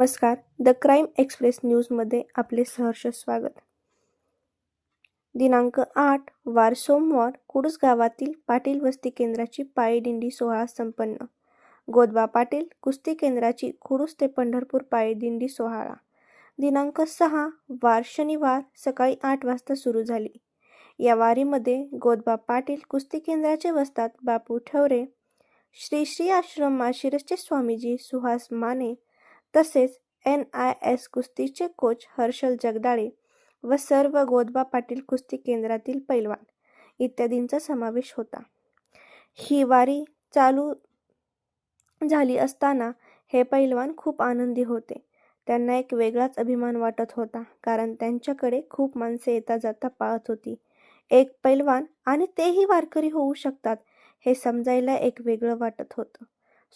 नमस्कार. The crime express न्यूजमध्ये आपले सहर्ष स्वागत. दिनांक 8 वार सोमवार कुडूस गावातील पाटील वस्ती केंद्राची पायीदिंडी सोहळा संपन्न. गोदबा पाटील कुस्ती केंद्राची कुडूस ते पंढरपूर पायीदिंडी सोहळा दिनांक 6 वार शनिवार सकाळी 8 वाजता सुरू झाली. या वारीमध्ये गोदबा पाटील कुस्ती केंद्राचे वस्ताद बापू ठवरे, श्री श्री आश्रम माळशिरसचे स्वामीजी सुहास माने तसेच NIS कुस्तीचे कोच हर्षल जगदाळे व सर्व गोदबा पाटील कुस्ती केंद्रातील पैलवान इत्यादींचा समावेश होता. ही वारी चालू झाली असताना हे पैलवान खूप आनंदी होते. त्यांना एक वेगळाच अभिमान वाटत होता, कारण त्यांच्याकडे खूप माणसे येता जाता पाहत होती. एक पैलवान आणि तेही वारकरी होऊ शकतात हे समजायला एक वेगळं वाटत होतं.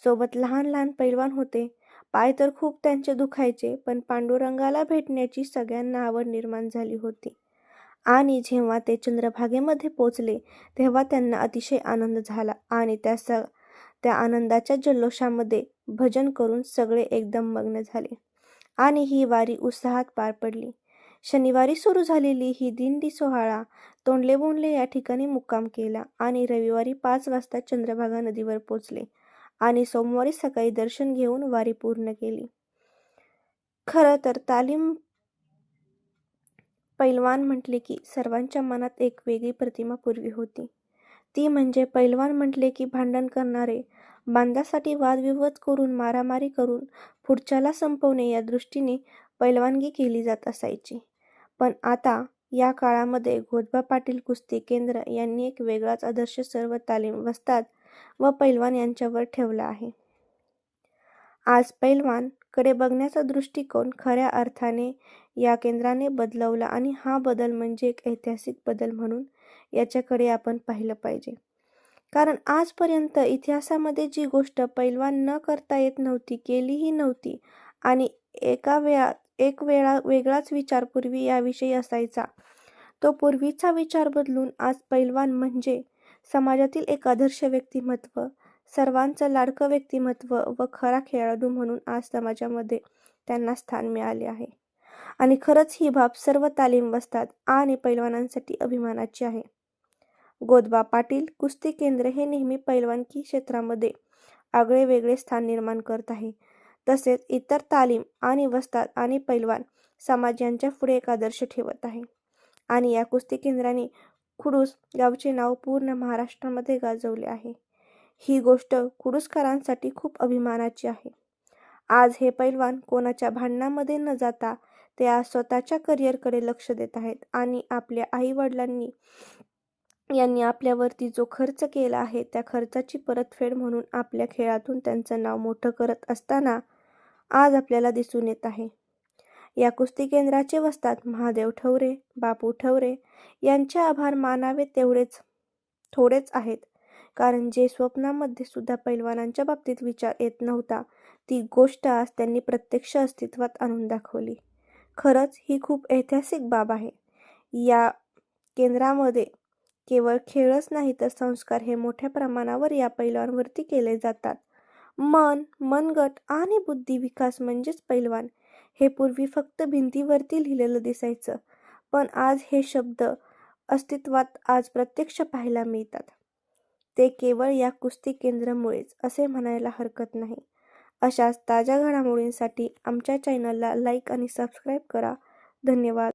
सोबत लहान लहान पैलवान होते. पाय तर खूप त्यांचे दुखायचे, पण पांडुरंगाला भेटण्याची सगळ्यांना आवड निर्माण झाली होती. आणि जेव्हा ते चंद्रभागेमध्ये पोचले तेव्हा त्यांना अतिशय आनंद झाला आणि त्या आनंदाच्या जल्लोषामध्ये भजन करून सगळे एकदम मग्न झाले आणि ही वारी उत्साहात पार पडली. शनिवारी सुरू झालेली ही दिंडी सोहळा तोंडले बोंडले या ठिकाणी मुक्काम केला आणि रविवारी 5 वाजता चंद्रभागा नदीवर पोचले आणि सोमवारी सकाळी दर्शन घेऊन वारी पूर्ण केली. खरं तर तालीम पैलवान म्हटले की सर्वांच्या मनात एक वेगळी प्रतिमा पूर्वी होती. ती म्हणजे पैलवान म्हटले की भांडण करणारे, बांधासाठी वादविवाद करून मारामारी करून पुढच्याला संपवणे या दृष्टीने पैलवानगी केली जात असायची. पण आता या काळामध्ये गोदबा पाटील कुस्ती केंद्र यांनी एक वेगळाच आदर्श सर्व तालीम वस्ताद व पैलवान यांच्यावर ठेवला आहे. आज पैलवान कडे बघण्याचा दृष्टिकोन खऱ्या अर्थाने या केंद्राने बदलवला आणि हा बदल म्हणजे एक ऐतिहासिक बदल म्हणून याच्याकडे आपण पाहिलं पाहिजे. कारण आजपर्यंत इतिहासामध्ये जी गोष्ट पैलवान न करता येत नव्हती, केलीही नव्हती आणि एक वेगळाच विचार पूर्वी याविषयी असायचा, तो पूर्वीचा विचार बदलून आज पैलवान म्हणजे समाजातील एक आदर्श व्यक्तिमत्व, सर्वांचं लाडकं व्यक्तिमत्व व खरा खेळाडू म्हणून आज समाजामध्ये त्यांना स्थान मिळाले आहे. आणि खरंच ही बाब सर्व तालीम वस्ताद आणि पैलवानांसाठी अभिमानाची आहे. गोदबा पाटील कुस्ती केंद्र हे नेहमी पैलवानकी क्षेत्रामध्ये आगळे वेगळे स्थान निर्माण करत आहे. तसेच इतर तालीम आणि वस्ताद आणि पैलवान समाज यांच्या पुढे एक आदर्श ठेवत आहे. आणि या कुस्ती केंद्राने कुडूस गावचे नाव पूर्ण महाराष्ट्रामध्ये गाजवले आहे. ही गोष्ट कुडूसकरांसाठी खूप अभिमानाची आहे. आज हे पैलवान कोणाच्या भांडणामध्ये न जाता ते आज स्वतःच्या करिअरकडे लक्ष देत आहेत आणि आपल्या आई-वडिलांनी यांनी आपल्यावरती जो खर्च केला आहे त्या खर्चाची परतफेड म्हणून आपल्या खेळातून त्यांचं नाव मोठं करत असताना आज आपल्याला दिसून येत आहे. या कुस्ती केंद्राचे वस्ताद महादेव ठवरे, बापू ठवरे यांचे आभार मानावे थोडेच आहेत. कारण जे स्वप्नामध्ये सुद्धा पैलवानांच्या बाबतीत विचार येत नव्हता, ती गोष्ट आज त्यांनी प्रत्यक्ष अस्तित्वात आणून दाखवली. खरंच ही खूप ऐतिहासिक बाब आहे. या केंद्रामध्ये केवळ खेळच नाही तर संस्कार हे मोठ्या प्रमाणावर या पैलवानवरती केले जातात. मनगट आणि बुद्धी विकास म्हणजेच पैलवान हे पूर्वी फक्त भिंतीवरती लिहिलेलं दिसायचं, पण आज हे शब्द अस्तित्वात आज प्रत्यक्ष पाहायला मिळतात. ते केवळ या कुस्ती केंद्रामुळेच असे म्हणायला हरकत नाही. अशाच ताज्या घडामोडींसाठी आमच्या चॅनलला लाईक आणि सबस्क्राईब करा. धन्यवाद.